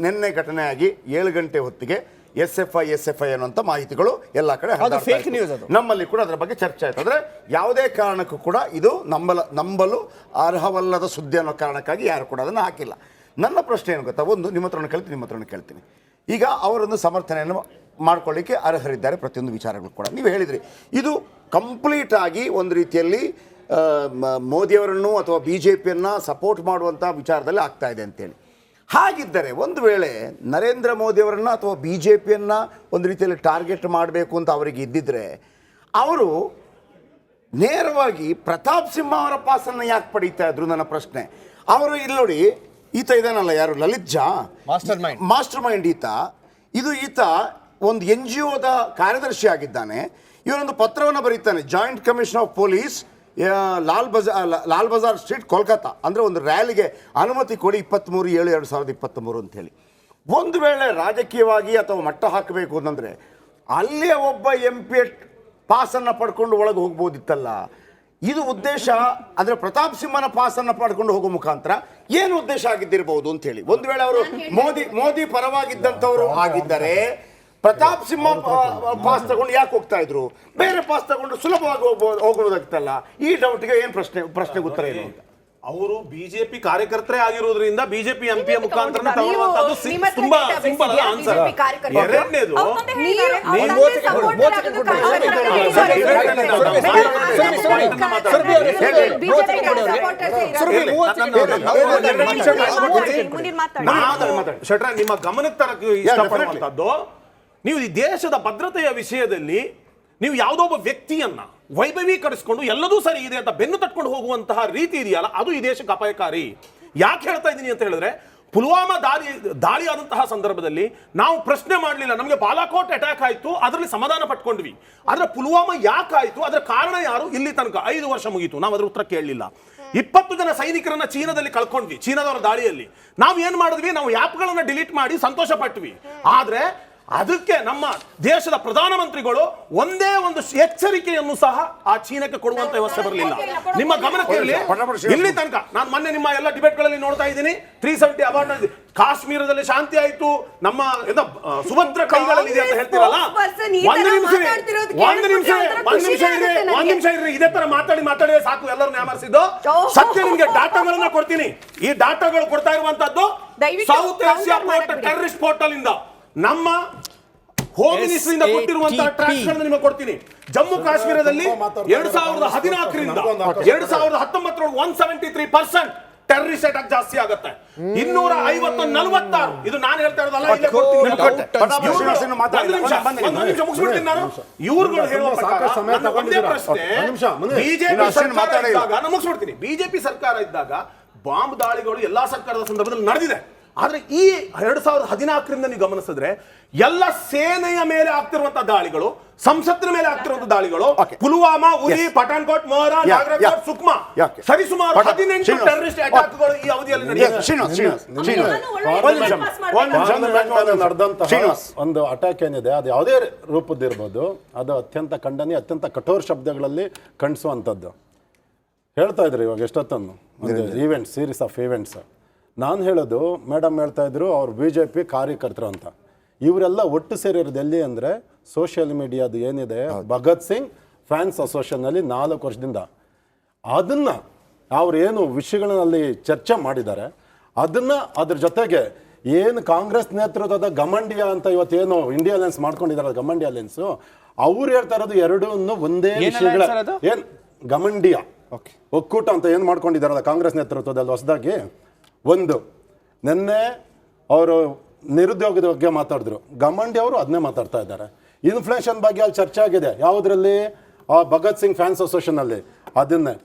ನಿನ್ನೆ ಘಟನೆ ಆಗಿ 7 ಗಂಟೆ ಹೊತ್ತಿಗೆ SFI ಅನ್ನುವಂಥ ಮಾಹಿತಿಗಳು ಎಲ್ಲ ಕಡೆ ನಮ್ಮಲ್ಲಿ ಕೂಡ ಅದರ ಬಗ್ಗೆ ಚರ್ಚೆ ಆಯ್ತು. ಅಂದರೆ ಯಾವುದೇ ಕಾರಣಕ್ಕೂ ಕೂಡ ಇದು ನಂಬಲು ಅರ್ಹವಲ್ಲದ ಸುದ್ದಿ ಅನ್ನೋ ಕಾರಣಕ್ಕಾಗಿ ಯಾರು ಕೂಡ ಅದನ್ನು ಹಾಕಿಲ್ಲ. ನನ್ನ ಪ್ರಶ್ನೆ ಏನು ಗೊತ್ತಾ, ಒಂದು ನಿಮ್ಮ ಹತ್ರನೇ ಕೇಳ್ತೀನಿ. ಈಗ ಅವರೊಂದು ಸಮರ್ಥನೆಯನ್ನು ಮಾಡ್ಕೊಳ್ಳಿಕ್ಕೆ ಅರ್ಹರಿದ್ದಾರೆ ಪ್ರತಿಯೊಂದು ವಿಚಾರಗಳು ಕೂಡ. ನೀವು ಹೇಳಿದ್ರಿ ಇದು ಕಂಪ್ಲೀಟ್ ಆಗಿ ಒಂದು ರೀತಿಯಲ್ಲಿ ಮೋದಿಯವರನ್ನು ಅಥವಾ BJPಯನ್ನು ಸಪೋರ್ಟ್ ಮಾಡುವಂಥ ವಿಚಾರದಲ್ಲಿ ಆಗ್ತಾ ಇದೆ ಅಂತೇಳಿ. ಹಾಗಿದ್ದರೆ ಒಂದು ವೇಳೆ ನರೇಂದ್ರ ಮೋದಿಯವರನ್ನು ಅಥವಾ BJPಯನ್ನು ಒಂದು ರೀತಿಯಲ್ಲಿ ಟಾರ್ಗೆಟ್ ಮಾಡಬೇಕು ಅಂತ ಅವರಿಗೆ ಇದ್ದಿದ್ರೆ ಅವರು ನೇರವಾಗಿ ಪ್ರತಾಪ್ ಸಿಂಹ ಅವರ ಪಾಸನ್ನು ಯಾಕೆ ಪಡೀತಾ ಇದ್ರು? ನನ್ನ ಪ್ರಶ್ನೆ. ಅವರು ಇಲ್ಲಿ ನೋಡಿ, ಈತ ಇದಾನಲ್ಲ, ಯಾರು ಲಲಿತ್ ಝಾ, ಮಾಸ್ಟರ್ ಮೈಂಡ್ ಈತ ಒಂದು NGOದ ಕಾರ್ಯದರ್ಶಿ ಆಗಿದ್ದಾನೆ. ಇವನೊಂದು ಪತ್ರವನ್ನು ಬರೀತಾನೆ, joint commissioner of police Lal Bazar street Kolkata, ಅಂದರೆ ಒಂದು ರ್ಯಾಲಿಗೆ ಅನುಮತಿ ಕೊಡಿ 23/7/2023 ಅಂತೇಳಿ. ಒಂದು ವೇಳೆ ರಾಜಕೀಯವಾಗಿ ಅಥವಾ ಮಟ್ಟ ಹಾಕಬೇಕು ಅಂತಂದರೆ ಅಲ್ಲೇ ಒಬ್ಬ MP ಪಾಸನ್ನು ಪಡ್ಕೊಂಡು ಒಳಗೆ ಹೋಗ್ಬೋದಿತ್ತಲ್ಲ. ಇದು ಉದ್ದೇಶ ಅಂದರೆ ಪ್ರತಾಪ್ ಸಿಂಹನ ಪಾಸನ್ನು ಪಡ್ಕೊಂಡು ಹೋಗೋ ಮುಖಾಂತರ ಏನು ಉದ್ದೇಶ ಆಗಿದ್ದಿರಬಹುದು ಅಂತೇಳಿ. ಒಂದು ವೇಳೆ ಅವರು ಮೋದಿ ಪರವಾಗಿದ್ದಂಥವರು ಆಗಿದ್ದರೆ ಪ್ರತಾಪ್ ಸಿಂಹ ಪಾಸ್ ತಗೊಂಡು ಯಾಕೆ ಹೋಗ್ತಾ ಇದ್ರು? ಬೇರೆ ಪಾಸ್ ತಗೊಂಡು ಸುಲಭವಾಗಿ ಹೋಗ್ಬೋದಾಗಿತ್ತಲ್ಲ. ಈ ಡೌಟ್ಗೆ ಏನು ಪ್ರಶ್ನೆಗೆ ಉತ್ತರ ಏನು ಅಂತ. ಅವರು BJP ಕಾರ್ಯಕರ್ತರೇ ಆಗಿರೋದ್ರಿಂದ BJP MP ಮುಖಾಂತರ ತಗೊಳ್ಳುವಂತದ್ದು ತುಂಬಾ ಸಿಂಪಲ್ ಅಲ್ಲ ಆನ್ಸರ್. ಎರಡನೇದು ಶೆಟ್ರ, ನಿಮ್ಮ ಗಮನಕ್ಕೆ ತರಕ್ಕೆ ಇಷ್ಟಪಡುವಂತದ್ದು, ನೀವು ಈ ದೇಶದ ಭದ್ರತೆಯ ವಿಷಯದಲ್ಲಿ ನೀವು ಯಾವುದೋ ಒಬ್ಬ ವ್ಯಕ್ತಿಯನ್ನ ವೈಭವೀಕರಿಸಿಕೊಂಡು ಎಲ್ಲದೂ ಸರಿ ಇದೆ ಅಂತ ಬೆನ್ನು ತಟ್ಕೊಂಡು ಹೋಗುವಂತಹ ರೀತಿ ಇದೆಯಲ್ಲ, ಅದು ಈ ದೇಶಕ್ಕೆ ಅಪಾಯಕಾರಿ. ಯಾಕೆ ಹೇಳ್ತಾ ಇದ್ದೀನಿ ಅಂತ ಹೇಳಿದ್ರೆ, ಪುಲ್ವಾಮಾ ದಾಳಿ ಆದಂತಹ ಸಂದರ್ಭದಲ್ಲಿ ನಾವು ಪ್ರಶ್ನೆ ಮಾಡಲಿಲ್ಲ. ನಮಗೆ ಬಾಲಾಕೋಟ್ ಅಟ್ಯಾಕ್ ಆಯಿತು, ಅದರಲ್ಲಿ ಸಮಾಧಾನ ಪಟ್ಕೊಂಡ್ವಿ. ಆದರೆ ಪುಲ್ವಾಮಾ ಯಾಕಾಯಿತು, ಅದರ ಕಾರಣ ಯಾರು, ಇಲ್ಲಿ ತನಕ 5 ವರ್ಷ ಮುಗೀತು, ನಾವು ಅದರ ಉತ್ತರ ಕೇಳಲಿಲ್ಲ. 20 ಜನ ಸೈನಿಕರನ್ನ ಚೀನಾದಲ್ಲಿ ಕಳ್ಕೊಂಡ್ವಿ. ಚೀನಾದವರ ದಾಳಿಯಲ್ಲಿ ನಾವು ಏನ್ ಮಾಡಿದ್ವಿ, ನಾವು ಆ್ಯಪ್ಗಳನ್ನ ಡಿಲೀಟ್ ಮಾಡಿ ಸಂತೋಷ ಪಟ್ವಿ. ಆದ್ರೆ ಅದಕ್ಕೆ ನಮ್ಮ ದೇಶದ ಪ್ರಧಾನಮಂತ್ರಿಗಳು ಒಂದೇ ಒಂದು ಎಚ್ಚರಿಕೆಯನ್ನು ಸಹ ಆ ಚೀನಾಕ್ಕೆ ಕೊಡುವಂತ ವ್ಯವಸ್ಥೆ ಬರಲಿಲ್ಲ. ನಿಮ್ಮ ಗಮನಕ್ಕೆ ಇರಲಿ, ಇಲ್ಲಿ ತನಕ ನಾನು ಮೊನ್ನೆ ನಿಮ್ಮ ಎಲ್ಲ ಡಿಬೇಟ್ಗಳಲ್ಲಿ ನೋಡ್ತಾ ಇದ್ದೀನಿ, 370 ಅವಾರ್ಡ್ ಕಾಶ್ಮೀರದಲ್ಲಿ ಶಾಂತಿ ಆಯ್ತು, ನಮ್ಮ ಸುಭದ್ರ ಕೈಗಳಲ್ಲಿ ಇದೆ ಅಂತ ಹೇಳ್ತೀರಲ್ಲ. ಒಂದು ನಿಮಿಷ ಇರ್ರಿ, ಇದೇ ತರ ಮಾತಾಡಿ ಸಾಕು ಎಲ್ಲರೂ ನ್ಯಾಮರಿಸಿದ್ದು. ಸತ್ಯ ನಿಮ್ಗೆ ಡಾಟಾಗಳನ್ನ ಕೊಡ್ತೀನಿ. ಈ ಡಾಟಾಗಳು ಕೊಡ್ತಾ ಇರುವಂತದ್ದು ಸೌತ್ ಏಷ್ಯಾ ಟೆರರಿಸ್ಟ್ ಪೋರ್ಟಲ್ ಇಂದ, ನಮ್ಮ ಹೋಮ್ ಮಿನಿಸ್ಟ್ರಿ ಇಂದ ಕೊಟ್ಟಿರುವಂತಹ ಟ್ರ್ಯಾಕ್ಸ್ ಗಳನ್ನು ನಿಮಗೆ ಕೊಡ್ತೀನಿ. ಜಮ್ಮು ಕಾಶ್ಮೀರದಲ್ಲಿ 2014ರಿಂದ 2019 173% ಟೆರರಿಸ್ಟ್ ಅಟ್ಯಾಕ್ ಜಾಸ್ತಿ ಆಗುತ್ತೆ. 250-46 ಇದು ನಾನು ಹೇಳ್ತಾ ಇರೋದಲ್ಲ, ಇಲ್ಲೇ ಕೊಡ್ತೀನಿ. ಮುಗಿಸ್ಬಿಡ್ತೀನಿ ನಾನು. ಇವ್ರುಗಳು ಹೇಳುವ ಒಂದೇ ಪ್ರಶ್ನೆ, ಬಿಜೆಪಿ ಸರ್ಕಾರ ಇದ್ದಾಗ ನಾನು ಮುಗಿಸ್ಬಿಡ್ತೀನಿ. ಬಿಜೆಪಿ ಸರ್ಕಾರ ಇದ್ದಾಗ ಬಾಂಬ್ ದಾಳಿಗಳು ಎಲ್ಲಾ ಸರ್ಕಾರದ ಸಂದರ್ಭದಲ್ಲಿ ನಡೆದಿದೆ. ಆದ್ರೆ ಈ 2014ರಿಂದ ನೀವು ಗಮನಿಸಿದ್ರೆ ಎಲ್ಲ ಸೇನೆಯ ಮೇಲೆ ಆಗ್ತಿರುವಂತಹ ದಾಳಿಗಳು, ಸಂಸತ್ತಿನ ಮೇಲೆ ಆಗ್ತಿರುವಂತಹ ದಾಳಿಗಳು, ಪುಲ್ವಾಮಾ, ಉರಿ, ಪಠಾನ್ಕೋಟ್, ಮೊಹರಾ, ನಾಗರಕೋಟ್, ಸುಕ್ಮಾ, ಸರಿಸುಮಾರು 18 ಟೆರರಿಸ್ಟ್ ಅಟ್ಯಾಕ್ಗಳು ಈ ಅವಧಿಯಲ್ಲಿ ನಡೆದಂತಹ ಒಂದು ಅಟ್ಯಾಕ್ ಏನಿದೆ, ಅದು ಯಾವುದೇ ರೂಪದ್ದಿರ್ಬೋದು, ಅದು ಅತ್ಯಂತ ಖಂಡನೀಯ, ಅತ್ಯಂತ ಕಠೋರ ಶಬ್ದಗಳಲ್ಲಿ ಖಂಡಿಸುವಂಥದ್ದು. ಹೇಳ್ತಾ ಇದ್ರು ಇವಾಗ ಎಷ್ಟೊತ್ತನ್ನು ಒಂದು ಈವೆಂಟ್, ಸೀರೀಸ್ ಆಫ್ ಈವೆಂಟ್ಸ್. ನಾನು ಹೇಳೋದು, ಮೇಡಮ್ ಹೇಳ್ತಾ ಇದ್ರು ಅವ್ರು BJP ಕಾರ್ಯಕರ್ತರು ಅಂತ. ಇವರೆಲ್ಲ ಒಟ್ಟು ಸೇರಿರೋದು ಎಲ್ಲಿ ಅಂದರೆ ಸೋಷಿಯಲ್ ಮೀಡಿಯಾದು ಏನಿದೆ, ಭಗತ್ ಸಿಂಗ್ ಫ್ಯಾನ್ಸ್ ಅಸೋಸಿಯೇಷನ್ನಲ್ಲಿ 4 ವರ್ಷದಿಂದ ಅದನ್ನು ಅವ್ರೇನು ವಿಷಯಗಳಲ್ಲಿ ಚರ್ಚೆ ಮಾಡಿದ್ದಾರೆ, ಅದನ್ನು ಅದ್ರ ಜೊತೆಗೆ ಏನು ಕಾಂಗ್ರೆಸ್ ನೇತೃತ್ವದ ಗಮಂಡಿಯ ಅಂತ ಇವತ್ತೇನು ಇಂಡಿಯಾ ಅಲಯನ್ಸ್ ಮಾಡ್ಕೊಂಡಿದ್ದಾರೆ, ಗಮಂಡಿಯ ಅಲಯನ್ಸು, ಅವ್ರು ಹೇಳ್ತಾ ಇರೋದು ಎರಡೂ ಒಂದೇ ವಿಷಯಗಳ. ಏನು ಗಮಂಡಿಯ ಒಕ್ಕೂಟ ಅಂತ ಏನು ಮಾಡ್ಕೊಂಡಿದ್ದಾರಲ್ಲ ಕಾಂಗ್ರೆಸ್ ನೇತೃತ್ವದಲ್ಲಿ ಹೊಸದಾಗಿ, ಒಂದು ನಿನ್ನೆ ಅವರು ನಿರುದ್ಯೋಗದ ಬಗ್ಗೆ ಮಾತಾಡಿದ್ರು, ಗಮಂಡಿ ಅವರು ಅದನ್ನೇ ಮಾತಾಡ್ತಾ ಇದ್ದಾರೆ. ಇನ್ಫ್ಲೇಷನ್ ಬಗ್ಗೆ ಅಲ್ಲಿ ಚರ್ಚೆ ಆಗಿದೆ, ಯಾವುದರಲ್ಲಿ, ಆ ಭಗತ್ ಸಿಂಗ್ ಫ್ಯಾನ್ಸ್ ಅಸೋಸಿಯೇಷನಲ್ಲಿ, ಅದನ್ನೇ.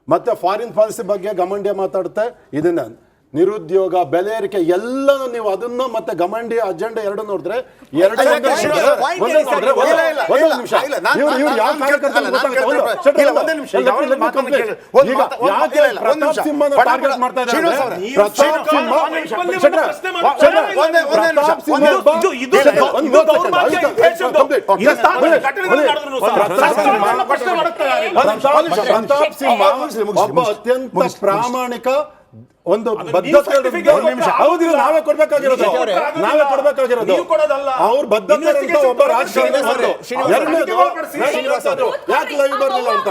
ಮತ್ತು ಫಾರಿನ್ ಪಾಲಿಸಿ ಬಗ್ಗೆ ಗಮಂಡಿಯ ಮಾತಾಡುತ್ತೆ, ಇದನ್ನೇ. ನಿರುದ್ಯೋಗ, ಬೆಲೆ ಏರಿಕೆ ಎಲ್ಲನೂ ನೀವು ಅದನ್ನು ಮತ್ತೆ ಗಮಂಡಿ ಅಜೆಂಡಾ ಎರಡು ನೋಡಿದ್ರೆ ಎರಡು ಇಲ್ಲ, ಒಂದೇ ಇಲ್ಲ, ಒಂದೇ ನೋಡಿದ್ರೆ ಇಲ್ಲ, ಇಲ್ಲ, ಇಲ್ಲ, ಒಂದೇ ಇಲ್ಲ, ನಿಮಿಷ. ಇಲ್ಲ, ನಾನು- ಇವ್ರು ಯಾವ ನಾನು ಕಾರ್ಯಕರ್ತರು ಕೇಳ್ತಾ ಇಲ್ಲ, ಗೊತ್ತಾಗುತ್ತೆ? ನಾನು ಇಲ್ಲ, ಒಂದೇ ನಿಮಿಷ, ಈಗ ಅವ್ರನ್ನ ಮಾತನ್ನ ಕೇಳಿ. ಒಂದು ಈಗ ಮಾತು- ಒಂದು ಯಾಕೆ ಇಲ್ಲ, ಇಲ್ಲ, ಒಂದು ಪ್ರತಾಪ್ ನಿಮಿಷ. ಸಿಂಹನ ಪಟ- ಟಾರ್ಗೆಟ್ ಮಾಡ್ತಾ ಇದ್ದಾರೆ ಶ್ರೀನಿವಾಸ್ ಅಂದ್ರೆ? ಅವರೇ, ಪ್ರತಾಪ್ ಸಿಂಹ ವೈಫಲ್ಯವನ್ನು ಶೆಟ್ರೆ, ಪ್ರಶ್ನೆ ಮಾಡ್ತಾ ಶೆಟ್ರೆ, ಒಂದೇ ನಿಮಿಷ. ಪ್ರತಾಪ್ ಸಿಂಹ ಒಂದು- ಒಬ್ಬ- ಇದು ಶೆಟ್ರೆ, ಒಂದು ಇದು second, ದೌರ್ಭಾಗ್ಯ ಆಯ್ತು, ದೇಶದ್ದು. complete. ಈ ಸ್ಥಾಪನೆ ಹೊಳೆ, ಘಟನೆಗಳು ಹೊಳೆ. ನಡೆದ್ರು ಸಹ ಪ್ರತಾಪ್ ಸಿಂಹ ಸರ್ಕಾರವನ್ನು ಪ್ರಶ್ನೆ ಮಾಡುತ್ತಾ ಇದ್ದಾರೆ. ಪ್ರತಾಪ್ ಸಿಂಹ ಒಬ್ಬ ಅತ್ಯಂತ ಪ್ರಾಮಾಣಿಕ ಒಂದು ಬದ್ಧತೆ certificate ಹೌದು, ನಾವೇ ಕೊಡ್ಬೇಕಾಗಿರೋದು, ನಾವೇ ಕೊಡ್ಬೇಕಾಗಿರೋದು. ನೀವು ಕೊಡೋದಲ್ಲ. ಅವ್ರು ಬದ್ಧತೆ ಇರುವಂತ ಒಬ್ಬ ರಾಜಕಾರಣಿ ಒಂದು. ಎರಡನೇದು, ಶ್ರೀನಿವಾಸ್ ಅದು ಯಾಕೆ ಲೈವ್ ಬರ್ಲಿಲ್ಲ ಅಂತ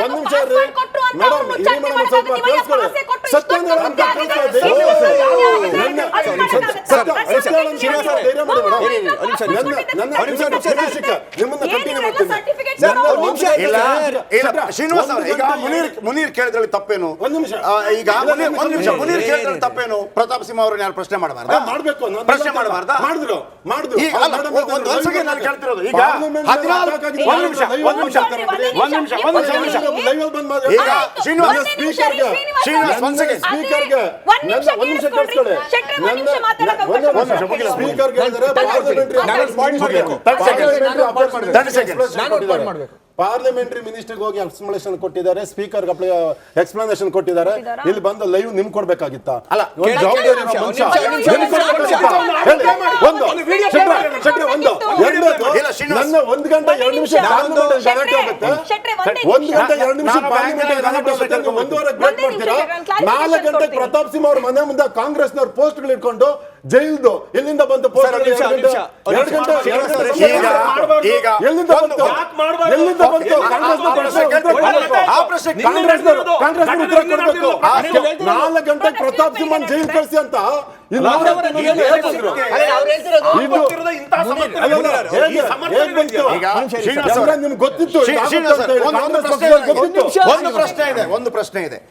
ಒಂದ್ ನಿಮಿಷ ರೀ ಮೇಡಮ್, ಇರಿ ಮೇಡಮ್ ಸ್ವಲ್ಪ ಕೇಳಿಸ್ಕೊಳ್ಳಿ. ಸತ್ಯನಾರಾಯಣ ಅಂತ ಕೇಳ್ತಾ ಇದ್ದೆ. ನಿಮ್ಮನ್ನ ಕಂಟಿನ್ಯೂ ಮಾಡ್ತೀನಿ. ಇಲ್ಲ, ಇಲ್ಲ, ಶ್ರೀನಿವಾಸ್ ಅವರೇ, ಈಗ ಮುನೀರ್ ಕೇಳಿದ್ರಲ್ಲಿ ತಪ್ಪೇನು? ಒಂದ್ ನಿಮಿಷ. ಈಗ ಒಂದ್ ನಿಮಿಷ, ಮುನೀರ್ ಕೇಳಿದ್ರಲ್ಲಿ ತಪ್ಪೇನು? ಪ್ರತಾಪ್ ಸಿಂಹ ಅವ್ರನ್ನ ಯಾರು ಪ್ರಶ್ನೆ ಮಾಡಬಾರ್ದಾ? ಮಾಡ್ಬೇಕು, ಪ್ರಶ್ನೆ ಮಾಡಬಾರ್ದಾ? ಮಾಡಿದ್ರು ಈಗ ಅಲ್ಲ, ಒಂದ್ ಸೆಕೆಂಡ್ ನಾನು ಕೇಳ್ತಿರೋದು. ಈಗ 14 ಒಂದ್ ನಿಮಿಷ, ಒಂದ್ ನಿಮಿಷ, ಒಂದ್ ನಿಮಿಷ, ಒಂದ್ ನಿಮಿಷ. ಈಗ ಶ್ರೀನಿವಾಸ್ ಶ್ರೀನಿವಾಸ್ ಒಂದ್ ಸೆಕೆಂಡ್. ಸ್ಪೀಕರ್ಗೆ ಒಂದ್ ನಿಮಿಷ ಕೇಳಿಸ್ಕೊಳ್ಳಿ. ಸ್ಪೀಕರ್ಗೆ ಹೇಳಿದ್ರೆ ಪಾರ್ಲಿಮೆಂಟರಿ ಮಿನಿಸ್ಟರ್ಗೆ ಹೋಗಿ ಎಕ್ಸ್ಪ್ಲನೇಷನ್ ಕೊಟ್ಟಿದ್ದಾರೆ, ಸ್ಪೀಕರ್ಗೆ ಎಕ್ಸ್ಪ್ಲನೇಷನ್ ಕೊಟ್ಟಿದ್ದಾರೆ. ಇಲ್ಲಿ ಬಂದು ಲೈವ್ ನಿಮ್ ಕೊಡ್ಬೇಕಾಗಿತ್ತ? ಅಲ್ಲ, ಒಂದು ಜವಾಬ್ದಾರಿ ಇರೋ ಮನುಷ್ಯ ನಿಮ್ಗೆ ಕೊಡ್ಬೇಕಾಗಿತ್ತಾ? ಹೇಳಿ. ಒಂದು ಶೆಟ್ರೆ, ಒಂದು ಎರಡನೇದು, ನನ್ನ 1 ಗಂಟೆ 2 ನಿಮಿಷ ಪಾರ್ಲಿಮೆಂಟ್ ಗಲಾಟೆ ಆಗುತ್ತೆ. 1 ಗಂಟೆ 2 ನಿಮಿಷ ಪಾರ್ಲಿಮೆಂಟ್ ಗಲಾಟೆ ಆಗುತ್ತೆ. ನೀವು 1.5 ಬ್ರೇಕ್ ಮಾಡ್ತೀರಾ. 4 ಗಂಟೆಗೆ ಪ್ರತಾಪ್ ಸಿಂಹ ಅವ್ರ ಮನೆ ಮುಂದೆ ಕಾಂಗ್ರೆಸ್ನವ್ರ ಪೋಸ್ಟ್ಗಳು ಇಟ್ಕೊಂಡು ಜೈಲ್ದು ಎಲ್ಲಿಂದ ಬಂತು ಪೋಸ್ಟ್? 2 ಗಂಟೆ ಈಗ ಎಲ್ಲಿಂದ ಬಂತು? ಎಲ್ಲಿಂದ ಬಂತು? ಕಾಂಗ್ರೆಸ್ನವರು ಉತ್ತರ ಕೊಡಬೇಕು. 4 ಗಂಟೆಗೆ ಪ್ರತಾಪ್ ಸಿಂಹನ್ ಜೈಲ್ ಕಳಿಸಿ ಅಂತ ನಿಮ್ಗೆ ಗೊತ್ತಿತ್ತು. ಒಂದು ಪ್ರಶ್ನೆ ಇದೆ.